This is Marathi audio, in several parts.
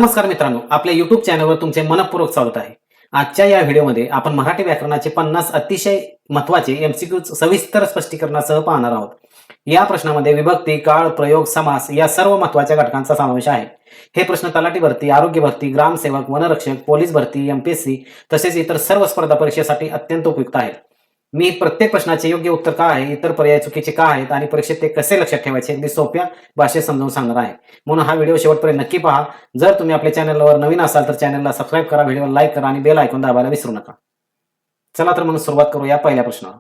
नमस्कार मित्रांनो, आपल्या YouTube चॅनलवर तुमचे मनपूर्वक स्वागत आहे. आजच्या या व्हिडिओमध्ये आपण मराठी व्याकरणाचे 50 अतिशय महत्त्वाचे MCQ सविस्तर स्पष्टीकरणासह पाहणार आहोत. या प्रश्नामध्ये विभक्ती, काळ, प्रयोग, समास या सर्व महत्त्वाच्या घटकांचा समावेश आहे. हे प्रश्न तलाठी भरती, आरोग्य भरती, ग्रामसेवक, वनरक्षक, पोलीस भरती, MPSC तसेच इतर सर्व स्पर्धा परीक्षेसाठी अत्यंत उपयुक्त आहेत. मी प्रत्येक प्रश्नाचे योग्य उत्तर काय आहे, इतर पर्याय चुकीचे का आहेत आणि परीक्षेत ते कसे लक्षात ठेवायचे अगदी सोप्या भाषेत समजावून सांगणार आहे. म्हणून हा व्हिडिओ शेवटपर्यंत नक्की पहा. जर तुम्ही आपल्या चॅनलवर नवीन असाल तर चॅनलला सबस्क्राईब करा, व्हिडिओला लाईक करा आणि बेल आयकॉन दाबायला विसरू नका. चला तर मग सुरुवात करूया पहिल्या प्रश्नावर.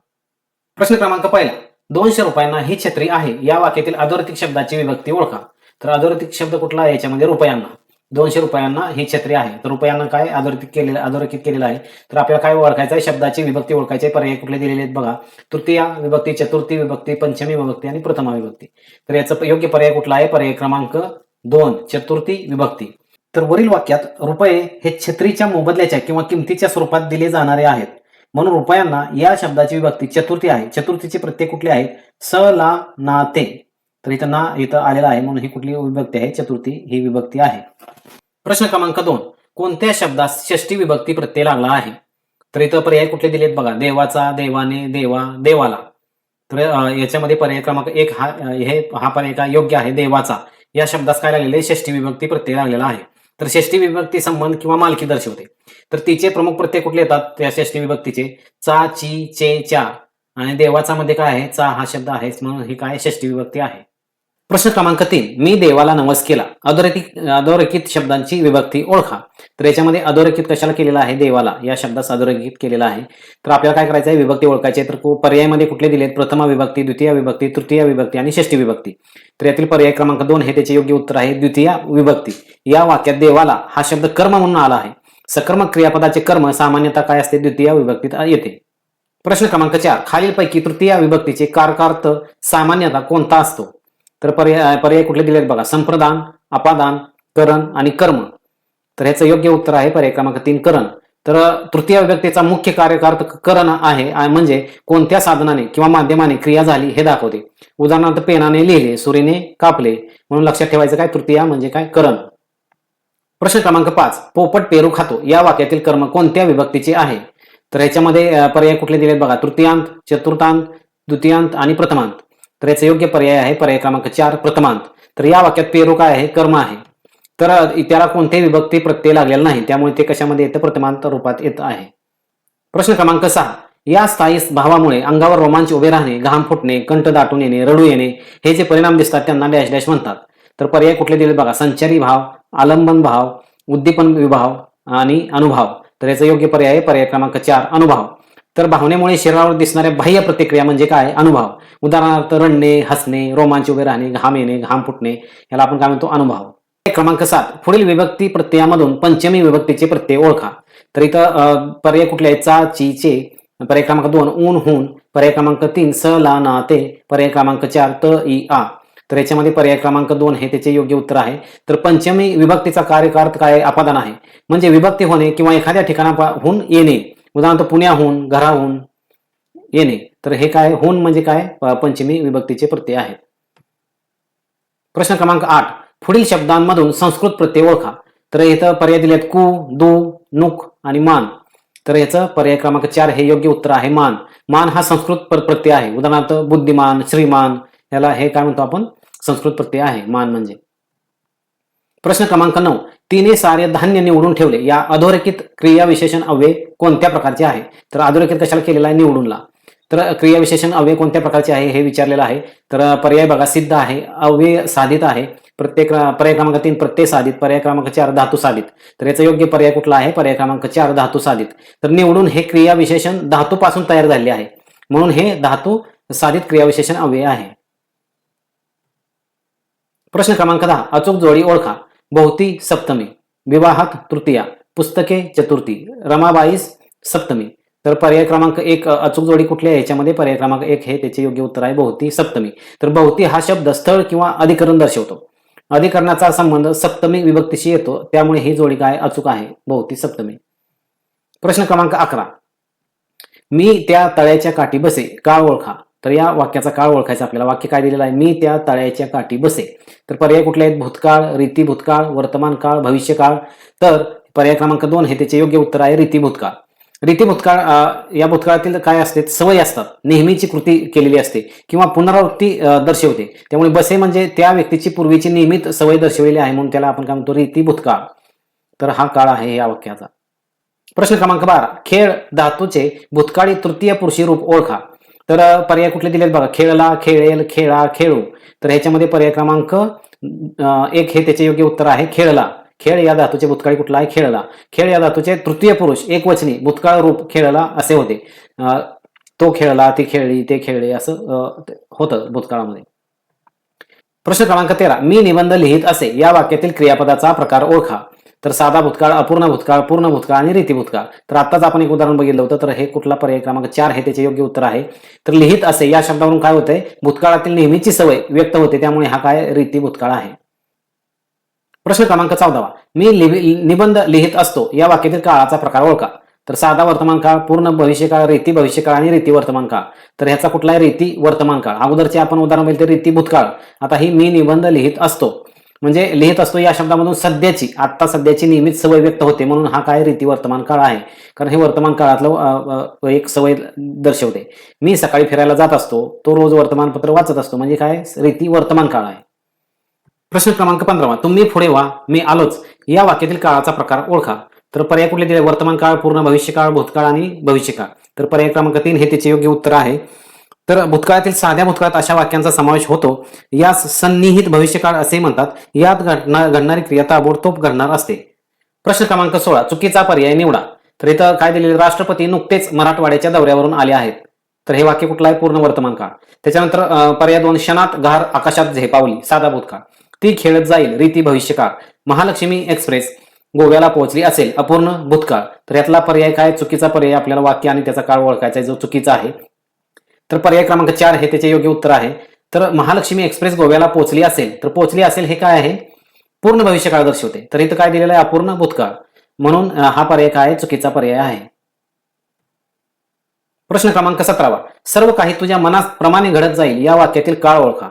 प्रश्न क्रमांक पहिला, 200 रुपयांना ही छत्री आहे या वाक्यातील अधोरेखित शब्दाची विभक्ती ओळखा. तर अधोरेखित शब्द कुठला आहे याच्यामध्ये? रुपयांना. 200 रुपयांना ही छत्री आहे. तर रुपयांना काय अधोरेखित केलेलं आहे. तर आपल्याला काय ओळखायचं आहे? शब्दाची विभक्ती ओळखायची. पर्याय कुठले दिलेले आहेत बघा. तृतीया विभक्ती, चतुर्थी विभक्ती, पंचमी विभक्ती आणि प्रथमा विभक्ती. तर याचा योग्य पर्याय कुठला आहे? पर्याय क्रमांक 2, चतुर्थी विभक्ती. तर वरील वाक्यात रुपये हे छत्रीच्या मोबदल्याच्या किंवा किमतीच्या स्वरूपात दिले जाणारे आहेत. म्हणून रुपयांना या शब्दाची विभक्ती चतुर्थी आहे. चतुर्थीचे प्रत्यय कुठले आहेत? स, ला, ना, ते. तर इथं ना इथं आलेला आहे म्हणून ही कुठली विभक्ती आहे? चतुर्थी ही विभक्ती आहे. प्रश्न क्रमांक 2, कोणत्या शब्दास षष्ठी विभक्ती प्रत्यय लागला आहे? तर इथं पर्याय कुठले दिलेत बघा. देवाचा, देवाने, देवा, देवाला. तर याच्यामध्ये पर्याय क्रमांक 1 हा पर्याय काय योग्य आहे? देवाचा या शब्दास काय लागलेले? षष्ठी विभक्ती प्रत्यय लागलेला आहे. तर षष्ठी विभक्ती संबंध किंवा मालकी दर्शवते. तर तिचे प्रमुख प्रत्यय कुठले येतात त्या षष्ठी विभक्तीचे? चा, ची, चे, च्या. आणि देवाचा मध्ये काय आहे? चा हा शब्द आहे म्हणून ही काय षष्ठी विभक्ती आहे. प्रश्न क्रमांक 3, मी देवाला नमस केला. अधोरेखित शब्दांची विभक्ती ओळखा. तर याच्यामध्ये अधोरेखित कशाला केलेला आहे? देवाला या शब्दास अधोरेखित केलेला आहे. तर आपल्याला काय करायचं आहे? विभक्ती ओळखायची. तर पर्यायामध्ये कुठले दिलेत? प्रथमा विभक्ती, द्वितीय विभक्ती, तृतीय विभक्ती आणि षष्ठी विभक्ती. तर यातील पर्याय क्रमांक 2 हे त्याचे योग्य उत्तर आहे. द्वितीय विभक्ती. या वाक्यात देवाला हा शब्द कर्म म्हणून आला आहे. सकर्मक क्रियापदाचे कर्म सामान्यतः काय असते? द्वितीय विभक्तीत येते. प्रश्न क्रमांक 4, खालीलपैकी तृतीय विभक्तीचे कारकार्थ सामान्यतः कोणता असतो? तर पर्याय कुठले दिलेत बघा. संप्रदान, अपादान, करण आणि कर्म. तर ह्याचं योग्य उत्तर आहे पर्याय क्रमांक 3, करण. तर तृतीय विभक्तीचा मुख्य कार्यार्थ करण आहे. म्हणजे कोणत्या साधनाने किंवा माध्यमाने क्रिया झाली हे दाखवते. उदाहरणार्थ पेनाने लिहिले, सुरीने कापले. म्हणून लक्षात ठेवायचं काय? तृतीया म्हणजे काय? करण. प्रश्न क्रमांक 5, पोपट पेरू खातो या वाक्यातील कर्म कोणत्या विभक्तीचे आहे? तर ह्याच्यामध्ये पर्याय कुठले दिलेत बघा. तृतीयांत, चतुर्थांत, द्वितीयांत आणि प्रथमांत. तर याचा योग्य पर्याय आहे पर्याय क्रमांक 4, प्रथमांत. तर या वाक्यात पेरू काय आहे? कर्म आहे. तर त्याला कोणत्याही विभक्ती प्रत्यय लागलेला नाही त्यामुळे ते कशामध्ये येतं? प्रथमांत रूपात येत आहे. प्रश्न क्रमांक 6, या स्थायी भावामुळे अंगावर रोमांच उभे राहणे, घाम फुटणे, कंठ दाटून येणे, रडू येणे हे जे परिणाम दिसतात त्यांना डॅश डॅश म्हणतात. तर पर्याय कुठले दिले बघा. संचारी भाव, आलंबन भाव, उद्दीपन विभाव आणि अनुभाव. तर याचा योग्य पर्याय आहे पर्याय क्रमांक 4, अनुभाव. तर भावनेमुळे शरीरावर दिसणाऱ्या बाह्य प्रतिक्रिया म्हणजे काय? अनुभव. उदाहरणार्थ रडणे, हसणे, रोमांच उभे राहणे, घाम येणे, घाम फुटणे याला आपण काय म्हणतो? अनुभव. क्रमांक 7, पुढील विभक्ती प्रत्ययामधून पंचमी विभक्तीचे प्रत्यय ओळखा. तर इथं पर्याय कुठले आहेत? चा, ची, चे. पर्याय क्रमांक 2, ऊन, हून. पर्याय क्रमांक 3, स, ला, ना, ते. पर्याय क्रमांक 4, त, इ, आ. तर याच्यामध्ये पर्याय क्रमांक 2 हे त्याचे योग्य उत्तर आहे. तर पंचमी विभक्तीचा कार्यार्थ काय? अपादान आहे. म्हणजे विभक्ती होणे किंवा एखाद्या ठिकाणाहून येणे. उदाहरणार्थ पुण्याहून, घराहून येणे. तर हे काय? हून म्हणजे काय? पंचमी विभक्तीचे प्रत्यय आहेत. प्रश्न क्रमांक 8, पुढील शब्दांमधून संस्कृत प्रत्यय ओळखा. तर इथं पर्याय दिलेत कु, दु, नुक आणि मान. तर याचं पर्याय क्रमांक 4 हे योग्य उत्तर आहे. मान. मान हा संस्कृत प्रत्यय आहे. उदाहरणार्थ बुद्धिमान, श्रीमान याला हे काय म्हणतो आपण? संस्कृत प्रत्यय आहे मान म्हणजे. प्रश्न क्रमांक 9, तिने सारे धान्य निवडून ठेवले या अधोरेखित क्रियाविशेषण अव्यय कोणत्या प्रकारचे आहे? तर अधोरेखित कशाला केलेला आहे? निवडूनला. तर क्रियाविशेषण अव्यय कोणत्या प्रकारचे आहे हे विचारलेलं आहे. तर पर्याय बघा. सिद्ध आहे, अव्यय साधित आहे, पर्याय क्रमांक 3 प्रत्यय साधित, पर्याय क्रमांक 4 धातू साधित. तर याचा योग्य पर्याय कुठला आहे? पर्याय क्रमांक 4 धातू साधित. तर निवडून हे क्रियाविशेषण धातूपासून तयार झाले आहे म्हणून हे धातू साधित क्रियाविशेषण अव्यय आहे. प्रश्न क्रमांक 10, अचूक जोडी ओळखा. बहुती सप्तमी, विवाहात तृतीया, पुस्तके चतुर्थी, रमाबाईस सप्तमी. तर पर्याय क्रमांक 1 अचूक जोडी कुठली आहे? याच्यामध्ये पर्याय क्रमांक 1 हे त्याचे योग्य उत्तर आहे. बहुती सप्तमी. तर बहुती हा शब्द स्थळ किंवा अधिकरण दर्शवतो. अधिकरणाचा संबंध सप्तमी विभक्तीशी येतो त्यामुळे ही जोडी काय? अचूक आहे. बहुती सप्तमी. प्रश्न क्रमांक 11, मी त्या तळ्याच्या काठी बसे का ओळखा. तर या वाक्याचा काळ ओळखायचा आपल्याला. वाक्य काय दिलेलं आहे? मी त्या तळ्याच्या काठी बसे. तर पर्याय कुठले आहेत? भूतकाळ, रीती भूतकाळ, वर्तमान काळ, भविष्यकाळ. तर पर्याय क्रमांक 2 हे त्याचे योग्य उत्तर आहे रीती भूतकाळ. रीती भूतकाळ या भूतकाळातील काय असते? सवय असतात, नेहमीची कृती केलेली असते किंवा पुनरावृत्ती दर्शवते. त्यामुळे बसे म्हणजे त्या व्यक्तीची पूर्वीची नियमित सवय दर्शवलेली आहे, म्हणून त्याला आपण काय म्हणतो? रीती भूतकाळ. तर हा काळ आहे या वाक्याचा. प्रश्न क्रमांक 12, खेळ धातूचे भूतकाळी तृतीय पुरुषी रूप ओळखा. तर पर्याय कुठले दिलेत बघा? खेळला, खेळेल, खेळा, खेळू. तर ह्याच्यामध्ये पर्याय क्रमांक 1 हे त्याचे योग्य उत्तर आहे, खेळला. खेळ या धातूचे भूतकाळी कुठला आहे? खेळला. खेळ या धातूचे तृतीय पुरुष एकवचनी भूतकाळ रूप खेळला असे होते. तो खेळला, ती खेळली, ते खेळले असं होतं भूतकाळामध्ये. प्रश्न क्रमांक 13, मी निबंध लिहित असे या वाक्यातील क्रियापदाचा प्रकार ओळखा. तर साधा भूतकाळ, अपूर्ण भूतकाळ, पूर्ण भूतकाळ आणि रीती भूतकाळ. तर आताच आपण एक उदाहरण बघितलं होतं, तर हे कुठला पर्याय क्रमांक 4 हे त्याचे योग्य उत्तर आहे. तर लिहित असे या शब्दावरून काय होतंय? भूतकाळातील नेहमीची सवय व्यक्त होते, त्यामुळे हा काय? रीती भूतकाळ आहे. प्रश्न क्रमांक 14, मी निबंध लिहित असतो या वाक्यातील काळाचा प्रकार ओळखा. तर साधा वर्तमान काळ, पूर्ण भविष्यकाळ, रीती भविष्यकाळ आणि रीती वर्तमान काळ. तर ह्याचा कुठला आहे? रीती वर्तमान काळ. अगोदरचे आपण उदाहरण बघितले रीती भूतकाळ. आता ही मी निबंध लिहित असतो म्हणजे लिहित असतो या शब्दामधून सध्याची, आता सध्याची नियमित सवय व्यक्त होते, म्हणून हा काय? रीती वर्तमान काळ आहे. कारण हे वर्तमान काळातलं एक सवय दर्शवते. मी सकाळी फिरायला जात असतो, तो रोज वर्तमानपत्र वाचत असतो, म्हणजे काय? रीती वर्तमान काळ आहे. प्रश्न क्रमांक 15, तुम्ही पुढे व्हा, मी आलोच या वाक्यातील काळाचा प्रकार ओळखा. तर पर्याय कुठले दिले? वर्तमान काळ, पूर्ण भविष्यकाळ, भूतकाळ आणि भविष्यकाळ. तर पर्याय क्रमांक 3 हे त्याचे योग्य उत्तर आहे. तर भूतकाळातील साध्या भूतकाळात अशा वाक्यांचा समावेश होतो. यास सन्निहित भविष्यकाळ असे म्हणतात. यात घडणारी क्रिया ताबडतोब घडणार असते. प्रश्न क्रमांक 16, चुकीचा पर्याय निवडा. तर इथं काय दिलेले? राष्ट्रपती नुकतेच मराठवाड्याच्या दौऱ्यावरून आले आहेत. तर हे वाक्य कुठलं आहे? पूर्ण वर्तमान काळ. त्याच्यानंतर पर्याय 2, क्षणात घार आकाशात झेपावली, साधा भूतकाळ. ती खेळत जाईल, रीती भविष्यकाळ. महालक्ष्मी एक्सप्रेस गोव्याला पोहोचली असेल, अपूर्ण भूतकाळ. तर यातला पर्याय काय? चुकीचा पर्याय. आपल्याला वाक्य आणि त्याचा काळ ओळखायचा आहे, जो चुकीचा आहे. तर पर्याय क्रमांक 4 हे त्याचे योग्य उत्तर आहे. तर महालक्ष्मी एक्सप्रेस गोव्याला पोहोचली असेल, तर पोहोचली असेल हे काय आहे? पूर्ण भविष्यकाळ दर्शवते. तर इथं काय दिलेलं आहे? अपूर्ण भूतकाळ. म्हणून हा पर्याय काय? चुकीचा पर्याय आहे. प्रश्न क्रमांक 17, सर्व काही तुझ्या मनाप्रमाणे घडत जाईल या वाक्यातील काळ ओळखा.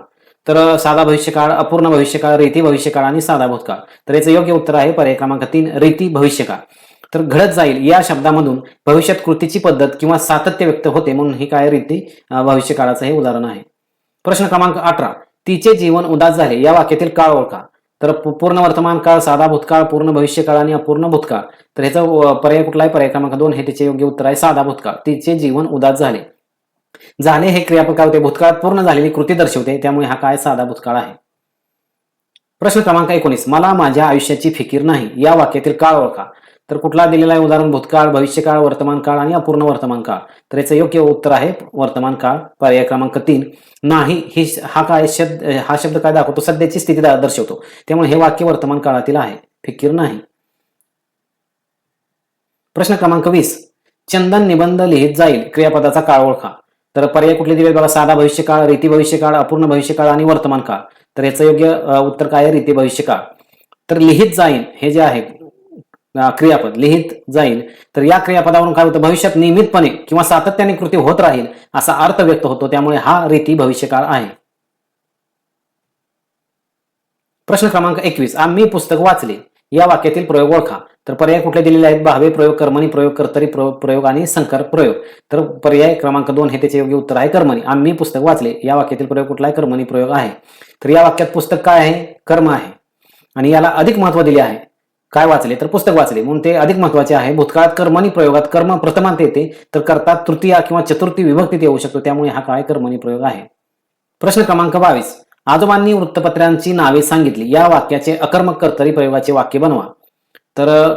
तर साधा भविष्यकाळ, अपूर्ण भविष्यकाळ, रीती भविष्यकाळ आणि साधा भूतकाळ. तर याचं योग्य उत्तर आहे पर्याय क्रमांक 3, रीती भविष्यकाळ. तर घडत जाईल या शब्दामधून भविष्यात कृतीची पद्धत किंवा सातत्य व्यक्त होते, म्हणून ही काय? रीती भविष्यकाळाचं हे उदाहरण आहे. प्रश्न क्रमांक 18, तिचे जीवन उदास झाले या वाक्यातील काळ ओळखा. तर पूर्ण वर्तमान काळ, साधा भूतकाळ, पूर्ण भविष्यकाळ आणि अपूर्ण भूतकाळ. तर ह्याचा पर्याय कुठला आहे? पर्याय क्रमांक 2 हे त्याचे योग्य उत्तर आहे, साधा भूतकाळ. तिचे जीवन उदास झाले. झाले हे क्रियापद काय होते? भूतकाळात पूर्ण झालेली कृती दर्शवते, त्यामुळे हा काय? साधा भूतकाळ आहे. प्रश्न क्रमांक 19, मला माझ्या आयुष्याची फिकीर नाही या वाक्यातील काळ ओळखा. तर कुठला दिलेला आहे उदाहरण? भूतकाळ, भविष्यकाळ, वर्तमान काळ आणि अपूर्ण वर्तमान काळ. तर याचं योग्य उत्तर आहे वर्तमान काळ, पर्याय क्रमांक 3. नाही हा शब्द काय दाखवतो? सध्याची स्थिती दर्शवतो, त्यामुळे हे वाक्य वर्तमान काळातील आहे, फिकीर नाही. प्रश्न क्रमांक 20, चंदन निबंध लिहित जाईल क्रियापदाचा काळ ओळखा. तर पर्याय कुठले दिले बघा? साधा भविष्यकाळ, रीती भविष्यकाळ, अपूर्ण भविष्यकाळ आणि वर्तमान काळ. तर याचं योग्य उत्तर काय आहे? रीती भविष्यकाळ. तर लिहित जाईल हे जे आहे क्रियापद, लिहित जाईल, तर या क्रियापदावरून काय होतं? भविष्यात नियमितपणे किंवा सातत्याने कृती होत राहील असा अर्थ व्यक्त होतो, त्यामुळे हा रीती भविष्यकाळ आहे. प्रश्न क्रमांक 21, आम्ही पुस्तक वाचले या वाक्यातील प्रयोग ओळखा. तर पर्याय कुठले दिलेले आहेत? भावे प्रयोग, कर्मणी प्रयोग, कर्तरी प्रयोग आणि संकर प्रयोग. तर पर्याय क्रमांक 2 हे त्याचे योग्य उत्तर आहे, कर्मणी. आम्ही पुस्तक वाचले या वाक्यातील प्रयोग कुठला आहे? कर्मणी प्रयोग आहे. तर या वाक्यात पुस्तक काय आहे? कर्म आहे आणि याला अधिक महत्व दिले आहे. काय वाचले? तर पुस्तक वाचले, म्हणून ते अधिक महत्वाचे आहे. भूतकाळात कर्मणी प्रयोगात कर्म प्रथमांत येते, तर कर्ता तृतीया किंवा चतुर्थी विभक्तीत येऊ शकतो, त्यामुळे हा काय? कर्मणी प्रयोग आहे. प्रश्न क्रमांक 22, आजोबांनी वृत्तपत्रांची नावे सांगितली या वाक्याचे अकर्मक कर्तरी प्रयोगाचे वाक्य बनवा. तर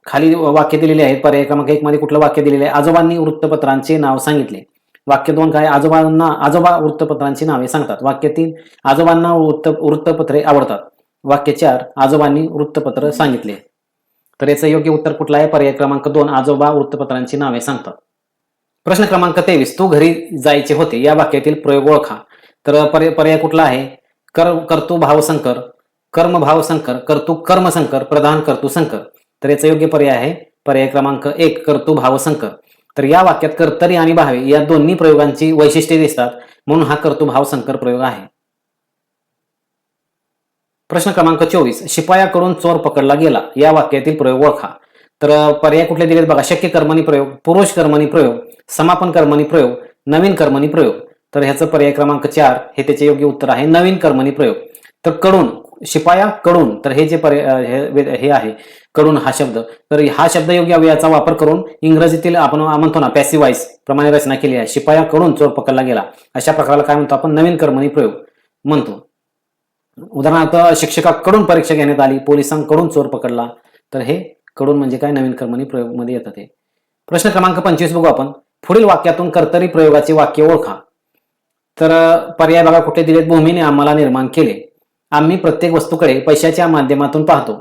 खाली वाक्य दिलेले आहेत. पर्याय क्रमांक 1 मध्ये कुठलं वाक्य दिलेलं आहे? आजोबांनी वृत्तपत्रांचे नाव सांगितले. वाक्य 2 काय? आजोबा वृत्तपत्रांची नावे सांगतात. वाक्य 3, आजोबांना वृत्तपत्रे आवडतात. वाक्य 4, आजोबांनी वृत्तपत्र सांगितले. तर याचं योग्य उत्तर कुठलं आहे? पर्याय क्रमांक 2, आजोबा वृत्तपत्रांची नावे सांगतात. प्रश्न क्रमांक 23, तू घरी जायचे होते या वाक्यातील प्रयोग ओळखा. तर पर्याय कुठला आहे? कर्तृ भावसंकर, कर्म भावसंकर, कर्तृ कर्मसंकर, प्रधान कर्तृ संकर. तर याचा योग्य पर्याय आहे पर्याय क्रमांक 1, कर्तृ भावसंकर. तर या वाक्यात कर्तरी आणि भावे या दोन्ही प्रयोगांची वैशिष्ट्ये दिसतात. म्हणून हा कर्तृभाव संकर प्रयोग आहे. प्रश्न क्रमांक 24, शिपायाकडून चोर पकडला गेला या वाक्यातील प्रयोग ओळखा. तर पर्याय कुठले दिलेत बघा. शक्य कर्मणी प्रयोग, पुरुष कर्मणी प्रयोग, समापन कर्मणी प्रयोग, नवीन कर्मणी प्रयोग. तर ह्याचं पर्याय क्रमांक 4 हे त्याचे योग्य उत्तर आहे, नवीन कर्मणी प्रयोग. तर कडून, शिपाया कडून, तर हे जे हे आहे कडून हा शब्द, तर हा शब्द योग्य अव्ययाचा वापर करून इंग्रजीतील आपण म्हणतो ना पॅसिव्ह वॉइस प्रमाणे रचना केली आहे. शिपायाकडून चोर पकडला गेला अशा प्रकाराला काय म्हणतो आपण, नवीन कर्मणी प्रयोग म्हणतो. उदाहरणार्थ शिक्षकाकडून परीक्षा घेण्यात आली, पोलिसांकडून चोर पकडला, तर हे कडून म्हणजे काय, नवीन कर्मणी प्रयोग मध्ये येतात हे. प्रश्न क्रमांक 25 बघू आपण. पुढील वाक्यातून कर्तरी प्रयोगाचे वाक्य ओळखा. तर पर्याय बघा कुठे दिलेत. भूमीने आम्हाला निर्माण केले, आम्ही प्रत्येक वस्तूकडे पैशाच्या माध्यमातून पाहतो.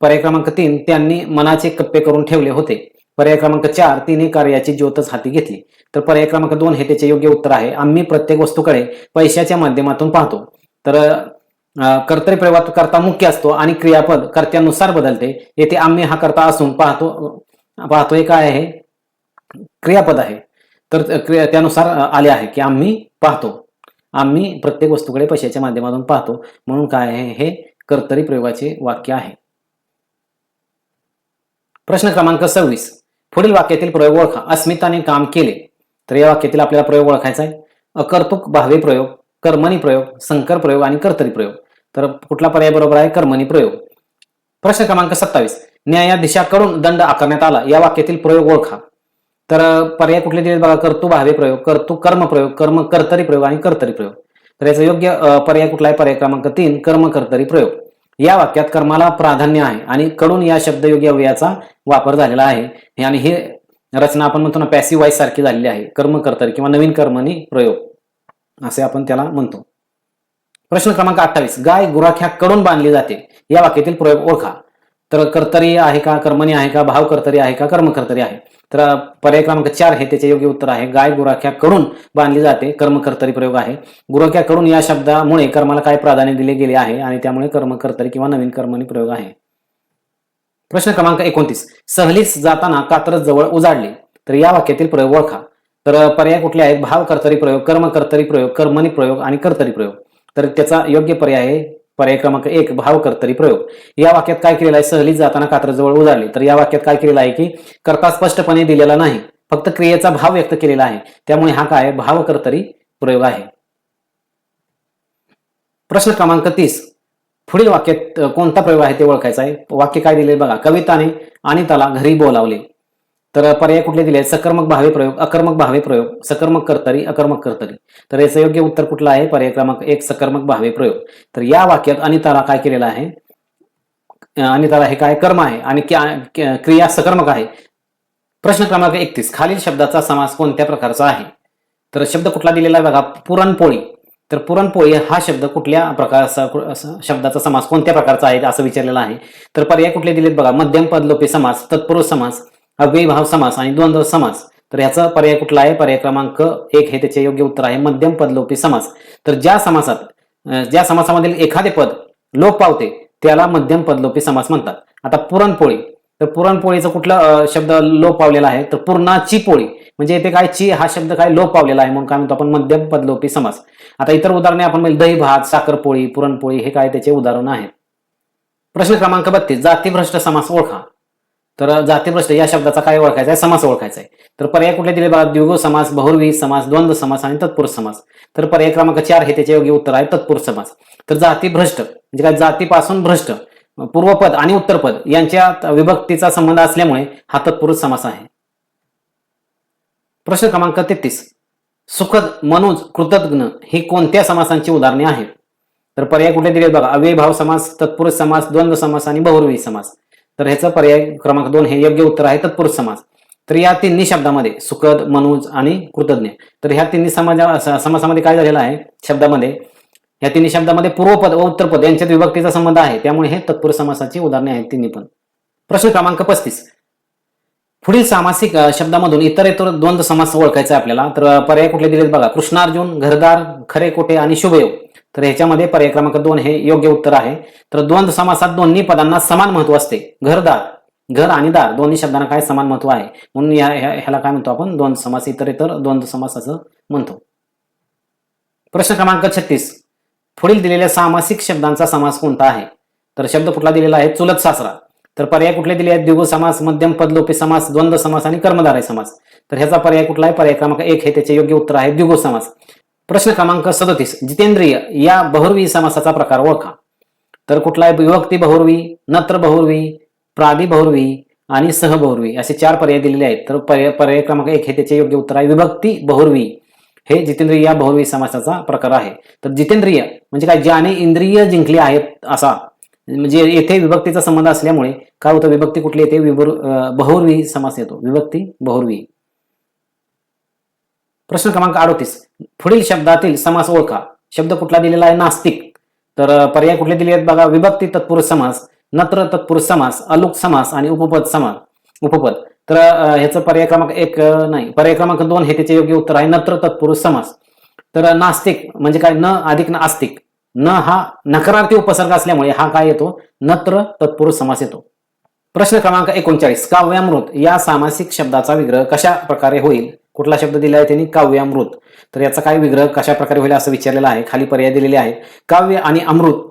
पर्याय क्रमांक 3, त्यांनी मनाचे कप्पे करून ठेवले होते. पर्याय क्रमांक 4, तिने कार्याची ज्योतच हाती घेतली. तर पर्याय क्रमांक 2 हे त्याचे योग्य उत्तर आहे, आम्ही प्रत्येक वस्तूकडे पैशाच्या माध्यमातून पाहतो. तर कर्तरी प्रयोगात कर्ता मुख्य असतो आणि क्रियापद कर्त्यानुसार बदलते. येथे आम्ही हा कर्ता असून पाहतोय काय आहे, क्रियापद आहे. तर त्यानुसार आले आहे की आम्ही पाहतो, आम्ही प्रत्येक वस्तूकडे पैशाच्या माध्यमातून पाहतो, म्हणून काय आहे, हे कर्तरी प्रयोगाचे वाक्य आहे. प्रश्न क्रमांक 26, पुढील वाक्यातील प्रयोग ओळखा. अस्मिताने काम केले. तर या वाक्यातील आपल्याला प्रयोग ओळखायचा आहे. अकर्तुक भावे प्रयोग, कर्मणी प्रयोग, संकर प्रयोग आणि कर्तरी प्रयोग. तर कुठला पर्याय बरोबर आहे, कर्मणी प्रयोग. प्रश्न क्रमांक 27, न्यायाधीशाकडून दंड आकारण्यात आला या वाक्यातील प्रयोग ओळखा. तर पर्याय कुठले दिले बघा. कर्तृ भावे प्रयोग, कर्तृ कर्म प्रयोग, कर्म कर्तरी प्रयोग आणि कर्तरी प्रयोग. तर याचा योग्य पर्याय कुठला आहे, पर्याय क्रमांक 3, कर्म कर्तरी प्रयोग. या वाक्यात कर्माला प्राधान्य आहे आणि कडून या शब्दयोगी अव्ययाचा वापर झालेला आहे आणि ही रचना आपण म्हणतो ना पॅसिव्ह वॉइस सारखी झालेली आहे. कर्म कर्तरी किंवा नवीन कर्मणी प्रयोग असे आपण त्याला म्हणतो. प्रश्न क्रमांक 28, गाय गुराख्याकडून बांधली जाते या वाक्यातील प्रयोग ओळखा. तर कर्तरी आहे का, कर्मणी आहे का, भाव कर्तरी आहे का, कर्म कर्तरी आहे. तर पर्याय क्रमांक 4 हे त्याचे योग्य उत्तर आहे, गाय गुराख्याकडून बांधली जाते, कर्म कर्तरी प्रयोग आहे. गुराख्याकडून या शब्दामुळे कर्माला काय प्राधान्य दिले गेले आहे आणि त्यामुळे कर्म कर्तरी किंवा नवीन कर्मणी प्रयोग आहे. प्रश्न क्रमांक 29, सहलीस जाताना कात्रज जवळ उजाडले. तर या वाक्यातील प्रयोग ओळखा. तर पर्याय कुठले आहेत, भाव कर्तरी प्रयोग, कर्म कर्तरी प्रयोग, कर्मणी प्रयोग आणि कर्तरी प्रयोग. तर त्याचा योग्य पर्याय आहे पर्याय क्रमांक 1, भाव कर्तरी प्रयोग. या वाक्यात काय केलेलं आहे, सहलीस जाताना कात्रजवळ उजाडले. तर या वाक्यात काय केलेलं आहे की कर्ता स्पष्टपणे दिलेला नाही, फक्त क्रियेचा भाव व्यक्त केलेला आहे, त्यामुळे हा काय भाव कर्तरी प्रयोग आहे. प्रश्न क्रमांक 30, पुढील वाक्यात कोणता प्रयोग आहे ते ओळखायचा आहे. वाक्य काय दिले बघा. कविताने अनिताला घरी बोलावले. तर पर्याय कुठले दिले, सकर्मक भावे प्रयोग, अकर्मक भावे प्रयोग, सकर्मक कर्तरी, अकर्मक कर्तरी. तर याचं योग्य उत्तर कुठलं आहे, पर्याय क्रमांक 1, सकर्मक भावे प्रयोग. तर या वाक्यात अनिताला काय केलेलं आहे, अनिताला हे काय कर्म आहे आणि क्रिया सकर्मक आहे. प्रश्न क्रमांक 31, खालील शब्दाचा समास कोणत्या प्रकारचा आहे. तर शब्द कुठला दिलेला आहे बघा, पुरणपोळी. तर पुरणपोळी हा शब्द कुठल्या प्रकारचा, शब्दाचा समास कोणत्या प्रकारचा आहे असं विचारलेला आहे. तर पर्याय कुठले दिलेत बघा, मध्यम पदलोपी समास, तत्पुरुष समास, अव्ययीभाव समास आणि द्वंद्व समास. तर याचा पर्याय कुठला आहे, पर्याय क्रमांक 1 हे त्याचे योग्य उत्तर आहे, मध्यम पदलोपी समास. तर ज्या समासामधील एखादे पद लोप पावते त्याला मध्यम पदलोपी समास म्हणतात. आता पुरणपोळी, तर पुरणपोळीचा कुठला शब्द लोप पावलेला आहे, तर पूर्णाची पोळी, म्हणजे इथे काय ची हा शब्द काय लोप पावलेला आहे, म्हणून काय म्हणतो आपण मध्यम पदलोपी समास. आता इतर उदाहरणे आपण म्हणजे दही भात, साखरपोळी, पुरणपोळी हे काय त्याचे उदाहरण आहेत. प्रश्न क्रमांक 32, जातीभ्रष्ट समास ओळखा. तर जातीभ्रष्ट या शब्दाचा काय ओळखायचा आहे, समास ओळखायचा आहे. तर पर्याय कुठले दिले बघा, द्विगु समास, बहुव्रीही समास, द्वंद्व समास आणि तत्पुरुष समास. तर पर्याय क्रमांक 4 हे त्याचे योग्य उत्तर आहे, तत्पुरुष समास. तर जातीभ्रष्ट म्हणजे काय, जातीपासून भ्रष्ट, पूर्वपद आणि उत्तरपद यांच्यात विभक्तीचा संबंध असल्यामुळे हा तत्पुरुष समास आहे. प्रश्न क्रमांक 33, सुखद, मनुज, कृतज्ञ ही कोणत्या समासांची उदाहरणे आहेत. तर पर्याय कुठले दिले बघा, अव्ययीभाव समास, तत्पुरुष समास, द्वंद्व समास आणि बहुव्रीही समास. तर ह्याचं पर्याय क्रमांक 2 हे योग्य उत्तर आहे, तत्पुरुष समास. तर या तिन्ही शब्दामध्ये सुखद, मनुज आणि कृतज्ञ, तर ह्या तिन्ही समासामध्ये काय झालेलं आहे, शब्दामध्ये या तिन्ही शब्दामध्ये पूर्वपद व उत्तरपद यांच्यात विभक्तीचा संबंध आहे, त्यामुळे हे तत्पुरुष समासाची उदाहरणे आहेत तिन्ही पण. प्रश्न क्रमांक 35, पुढील सामासिक शब्दामधून इतर द्वंद्व समास ओळखायचा आहे आपल्याला. तर पर्याय कुठले दिलेत बघा, कृष्णार्जुन, घरदार, खरे कोठे आणि शुभयोग. तर ह्याच्यामध्ये पर्याय क्रमांक 2 हे योग्य उत्तर आहे. तर द्वंद्व समासात दोन्ही पदांना समान महत्व असते. घरदार, घर आणि दार दोन्ही शब्दांना काय समान महत्व आहे, म्हणून ह्याला काय म्हणतो आपण द्वंद्व समास, इतर द्वंद्व समास असं म्हणतो. प्रश्न क्रमांक 36. पुढील दिलेल्या सामासिक शब्दांचा समास कोणता आहे? तर शब्द कुठला दिलेला आहे? चुलत सासरा. तर पर्याय कुठले दिले आहेत? द्विगु समास, मध्यम पदलोपी समास, द्वंद्व समास आणि कर्मधारय समास. तर ह्याचा पर्याय कुठला आहे? पर्याय क्रमांक 1 हे त्याचे योग्य उत्तर आहे, द्विगु समास. प्रश्न क्रमांक 37. जितेंद्रिय या बहुर्वी समासाचा प्रकार ओळखा. तर कुठला आहे? विभक्ती बहुर्वी, नत्र बहुर्वी, प्रादि बहुर्वी आणि सहबहुर्वी असे 4 पर्याय दिलेले आहेत. तर पर्याय क्रमांक 1 हे त्याचे योग्य उत्तर आहे, विभक्ती बहुर्वी हे जितेंद्रिय या बहुर्वी समासाचा प्रकार आहे. तर जितेंद्रिय म्हणजे काय? ज्याने इंद्रिय जिंकली आहेत असा, म्हणजे येथे विभक्तीचा संबंध असल्यामुळे काय होतं? विभक्ती कुठली येते? बहुर्वी समास येतो, विभक्ती बहुर्वी. प्रश्न क्रमांक 38. पुढील शब्दातील समास ओळखा. शब्द कुठला दिलेला आहे? नास्तिक. तर पर्याय कुठले दिले आहेत बघा? विभक्ती तत्पुरुष समास, नत्र तत्पुरुष समास, अलुक समास आणि उपपद. तर ह्याचं पर्याय क्रमांक 1 नाही, पर्याय क्रमांक 2 हे त्याचे योग्य उत्तर आहे, नत्र तत्पुरुष समास. तर नास्तिक म्हणजे काय? न अधिक न आस्तिक. न हा नकारार्थी उपसर्ग असल्यामुळे हा काय येतो? नत्र तत्पुरुष समास येतो. प्रश्न क्रमांक 39. काव्यामृत या सामासिक शब्दाचा विग्रह कशा प्रकारे होईल? कुठला शब्द दिला आहे त्यांनी? काव्यामृत. तर याचा काय विग्रह कशा प्रकारे होईल असं विचारलेलं आहे. खाली पर्याय दिलेले आहेत. काव्य आणि अमृत.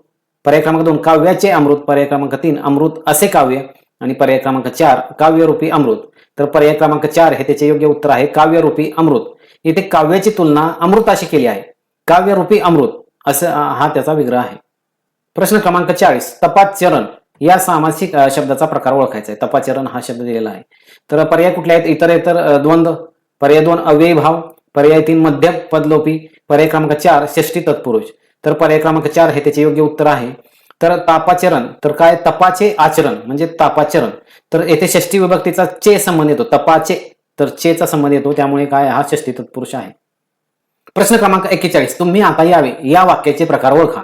पर्याय क्रमांक 2 काव्याचे अमृत, पर्याय क्रमांक 3 अमृत असे काव्य आणि पर्याय क्रमांक 4 काव्यरूपी अमृत. तर पर्याय क्रमांक 4 हे त्याचे योग्य उत्तर आहे, काव्यरूपी अमृत. इथे काव्याची तुलना अमृताशी केली आहे, काव्यरूपी अमृत असं हा त्याचा विग्रह आहे. प्रश्न क्रमांक 40. तपाचरण या सामासिक शब्दाचा प्रकार ओळखायचा आहे. तपाचरण हा शब्द दिलेला आहे. तर पर्याय कुठले आहेत? इतर द्वंद्व, पर्याय 2 अव्ययी भाव, पर्याय 3 मध्यम पदलोपी, पर्याय क्रमांक 4 षष्ठी तत्पुरुष. तर पर्याय क्रमांक 4 हे त्याचे योग्य उत्तर आहे. तर तापाचरण तर काय? तपाचे आचरण म्हणजे तापाचरण. तर येथे षष्ठी विभक्तीचा चे संबंध येतो, तपाचे तर चेचा संबंध येतो, त्यामुळे काय? हा षष्ठी तत्पुरुष आहे. प्रश्न क्रमांक 41. तुम्ही आता यावे या वाक्याचे प्रकार ओळखा.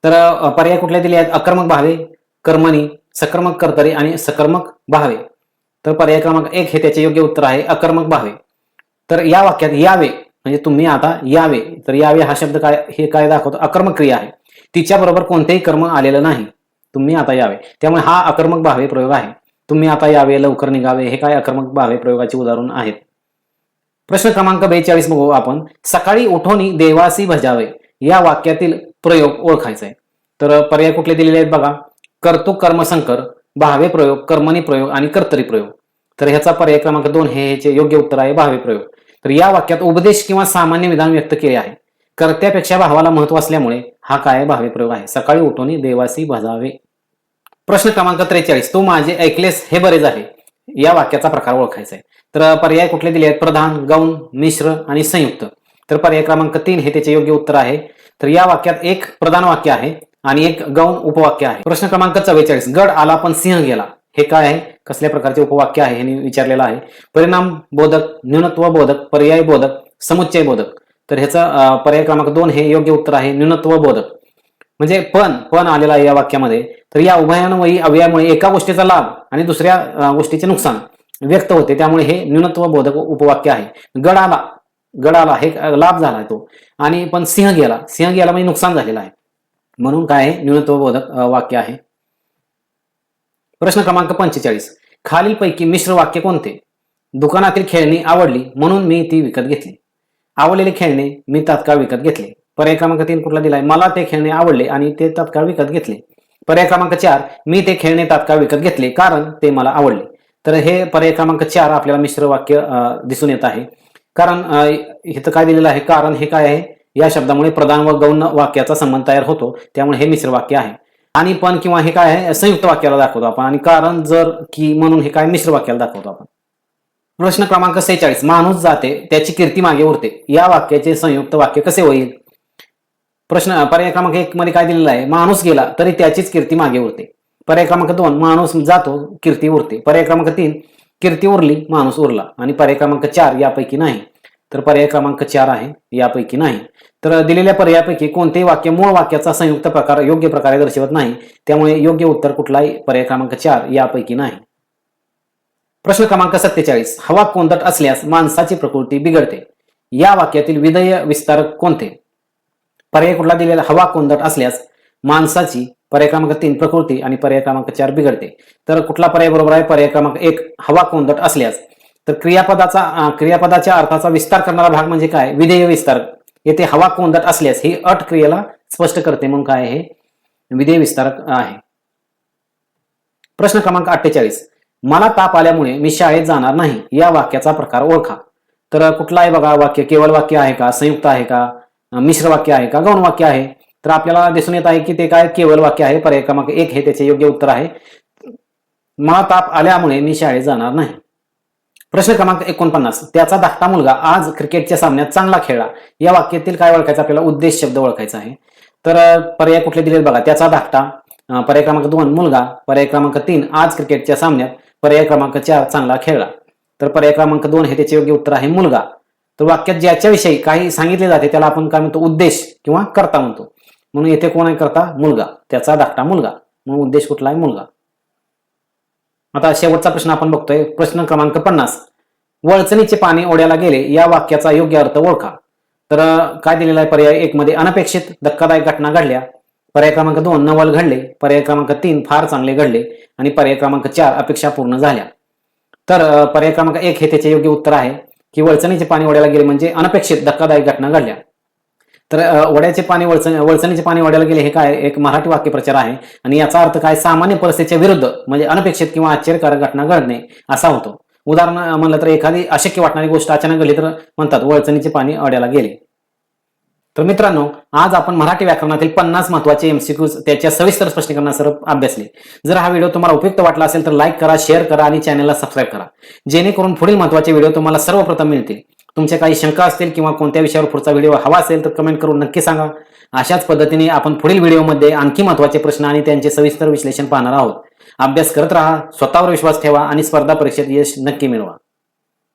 तर पर्याय कुठले दिले आहेत? अकर्मक भावे, कर्मणी, सकर्मक कर्तरी आणि सकर्मक भावे. तर पर्याय क्रमांक 1 हे त्याचे योग्य उत्तर आहे, अकर्मक भावे. तर या वाक्यात यावे म्हणजे तुम्ही आता यावे, तर यावे हा शब्द काय? हे काय दाखवतो? अकर्मक क्रिया आहे, तिच्या बरोबर कोणतेही कर्म आलेलं नाही. तुम्ही आता यावे, त्यामुळे हा अकर्मक भावे प्रयोग आहे. तुम्ही आता यावे, लवकर निघावे हे काय? अकर्मक भावे प्रयोगाची उदाहरण आहेत. प्रश्न क्रमांक 42 बघू आपण. सकाळी उठोनी देवासी भजावे या वाक्यातील प्रयोग ओळखायचा आहे. तर पर्याय कुठले दिलेले आहेत बघा? कर्तुक कर्मसंकर, भावे प्रयोग, कर्मणी प्रयोग आणि कर्तरी प्रयोग. तर ह्याचा पर्याय क्रमांक 2 हे ह्याचे योग्य उत्तर आहे, भावे प्रयोग. तर या वाक्यात उपदेश किंवा सामान्य विधान व्यक्त केले आहे. कर्त्यापेक्षा भावाला महत्व असल्यामुळे हा काय? भावे प्रयोग आहे. सकाळी उठोनी देवासी भजावे. प्रश्न क्रमांक 43. तू माझे ऐकलेस हे बरे झाले या वाक्याचा प्रकार ओळखायचा आहे. तर पर्याय कुठले दिले आहेत? प्रधान, गौण, मिश्र आणि संयुक्त. तर पर्याय क्रमांक 3 हे त्याचे योग्य उत्तर आहे. तर या वाक्यात एक प्रधान वाक्य आहे आणि एक गौण उपवाक्य आहे. प्रश्न क्रमांक 44. गड आला पण सिंह गेला हे काय आहे? कसल्या प्रकारचे उपवाक्य आहे हे विचारलेलं आहे. परिणाम बोधक, न्यूनत्व बोधक, पर्याय बोधक, समुच्चय बोधक. तर ह्याचा पर्याय क्रमांक 2 हे योग्य उत्तर आहे, न्यूनत्व बोधक. म्हणजे पण आलेला आहे या वाक्यामध्ये. तर या उभयान्वयी अव्ययामुळे एका गोष्टीचा लाभ आणि दुसऱ्या गोष्टीचे नुकसान व्यक्त होते, त्यामुळे हे न्यूनत्व बोधक उपवाक्य आहे. गड आला हे लाभ झाला तो, आणि पण सिंह गेला म्हणजे नुकसान झालेलं आहे, म्हणून काय आहे? न्यूनत्व बोधक वाक्य आहे. प्रश्न क्रमांक 45. खालीलपैकी मिश्र वाक्य कोणते? दुकानातील खेळणी आवडली म्हणून मी ती विकत घेतली. आवडलेले खेळणे मी तात्काळ विकत घेतले. पर्याय क्रमांक 3 कुठला दिलाय? मला ते खेळणे आवडले आणि ते तात्काळ विकत घेतले. पर्याय क्रमांक 4 मी ते खेळणे तात्काळ विकत घेतले कारण ते मला आवडले. तर हे पर्याय क्रमांक 4 आपल्याला मिश्र वाक्य दिसून येत आहे. कारण इथं काय दिलेलं आहे? कारण हे काय आहे? या शब्दामुळे प्रधान व गौण वाक्याचा संबंध तयार होतो, त्यामुळे हे मिश्र वाक्य आहे. आणि पण किंवा हे काय आहे? संयुक्त वाक्याला दाखवतो आपण, आणि कारण जर की म्हणून हे काय? मिश्र वाक्याला दाखवतो आपण. प्रश्न क्रमांक 46. माणूस जाते त्याची कीर्ती मागे उरते या वाक्याचे संयुक्त वाक्य कसे होईल? पर्याय क्रमांक 1 मध्ये काय दिलेलं आहे? माणूस गेला तरी त्याचीच कीर्ती मागे उरते. पर्याय क्रमांक 2 माणूस जातो कीर्ती उरते. पर्याय क्रमांक 3 कीर्ती उरली माणूस उरला. आणि पर्याय क्रमांक 4 यापैकी नाही. तर पर्याय क्रमांक 4 आहे यापैकी नाही. तर दिलेल्या पर्यायापैकी कोणतेही वाक्य मूळ वाक्याचा संयुक्त प्रकार योग्य प्रकारे दर्शवत नाही, त्यामुळे योग्य उत्तर कुठलाही पर्याय क्रमांक 4 यापैकी नाही. प्रश्न क्रमांक 47. हवा कोंदट असल्यास माणसाची प्रकृती बिघडते या वाक्यातील विधेय विस्तारक कोणते? पर्याय कुठला दिलेला? हवा कोंदट असल्यास माणसाची, पर्याय क्रमांक 3 प्रकृती आणि पर्याय क्रमांक 4 बिघडते. तर कुठला पर्याय बरोबर आहे? पर्याय क्रमांक 1 हवा कोंदट असल्यास. तर क्रियापदाच्या अर्थाचा विस्तार करणारा भाग म्हणजे काय? विधेय विस्तारक. येथे हवा कोंदट असल्यास ही अट क्रियेला स्पष्ट करते म्हणून काय हे विधेय विस्तारक आहे. प्रश्न क्रमांक 48. मला ताप आल्यामुळे मी शाळेत जाणार नाही या वाक्याचा प्रकार ओळखा. तर कुठला आहे बघा वाक्य? केवळ वाक्य आहे का, संयुक्त आहे का, मिश्र वाक्य आहे का, गौण वाक्य आहे? तर आपल्याला दिसून येत आहे की ते काय केवळ वाक्य आहे. पर्याय क्रमांक 1 हे त्याचे योग्य उत्तर आहे. मला ताप आल्यामुळे मी शाळेत जाणार नाही. प्रश्न क्रमांक 49. त्याचा धाकटा मुलगा आज क्रिकेटच्या सामन्यात चांगला खेळला या वाक्यातील काय ओळखायचं? आपल्याला उद्देश शब्द ओळखायचा आहे. तर पर्याय कुठले दिलेत बघा? त्याचा धाकटा, पर्याय क्रमांक 2 मुलगा, पर्याय क्रमांक 3 आज क्रिकेटच्या सामन्यात, पर्याय क्रमांक 4 चांगला खेळला. तर पर्याय क्रमांक 2 हे त्याचे योग्य उत्तर आहे मुलगा. तर वाक्यात ज्याच्याविषयी काही सांगितले जाते त्याला आपण काय म्हणतो? उद्देश किंवा कर्ता म्हणतो. म्हणून येथे कोण आहे कर्ता? मुलगा. त्याचा धाकटा मुलगा, म्हणून उद्देश कुठला आहे? मुलगा. आता शेवटचा प्रश्न आपण बघतोय. प्रश्न क्रमांक 50. वळचणीचे पाणी ओढ्याला गेले या वाक्याचा योग्य अर्थ ओळखा. तर काय दिलेला आहे? पर्याय 1 मध्ये अनपेक्षित धक्कादायक घटना घडल्या, पर्याय क्रमांक 2 नवल घडले, पर्याय क्रमांक 3 फार चांगले घडले आणि पर्याय क्रमांक 4 अपेक्षा पूर्ण झाल्या. तर पर्याय क्रमांक 1 हे त्याचे योग्य उत्तर आहे की वळचणीचे पाणी ओढ्याला गेले म्हणजे अनपेक्षित धक्कादायक घटना घडल्या. तर ओढ्याचे पाणी वळचणीचे पाणी ओढ्याला गेले हे काय? एक मराठी वाक्यप्रचार आहे आणि याचा अर्थ काय? सामान्य परिस्थितीच्या विरुद्ध म्हणजे अनपेक्षित किंवा आश्चर्यकारक घटना घडणे असा होतो. उदाहरण म्हणलं तर एखादी अशक्य वाटणारी गोष्ट अचानक घडली तर म्हणतात वळचणीचे पाणी ओढ्याला गेले. तर मित्रांनो, आज आपण मराठी व्याकरणातील 50 महत्वाचे एमसीक्यूज त्याच्या सविस्तर स्पष्टीकरणासह अभ्यासले. जर हा व्हिडिओ तुम्हाला उपयुक्त वाटला असेल तर लाईक करा, शेअर करा आणि चॅनलला सबस्क्राईब करा, जेणेकरून पुढील महत्वाचे व्हिडिओ तुम्हाला सर्वप्रथम मिळतील. तुमच्या काही शंका असतील किंवा कोणत्या विषयावर पुढचा व्हिडिओ हवा असेल तर कमेंट करून नक्की सांगा. अशाच पद्धतीने आपण पुढील व्हिडिओमध्ये आणखी महत्वाचे प्रश्न आणि त्यांचे सविस्तर विश्लेषण पाहणार आहोत. अभ्यास करत राहा, स्वतःवर विश्वास ठेवा आणि स्पर्धा परीक्षेत यश नक्की मिळवा.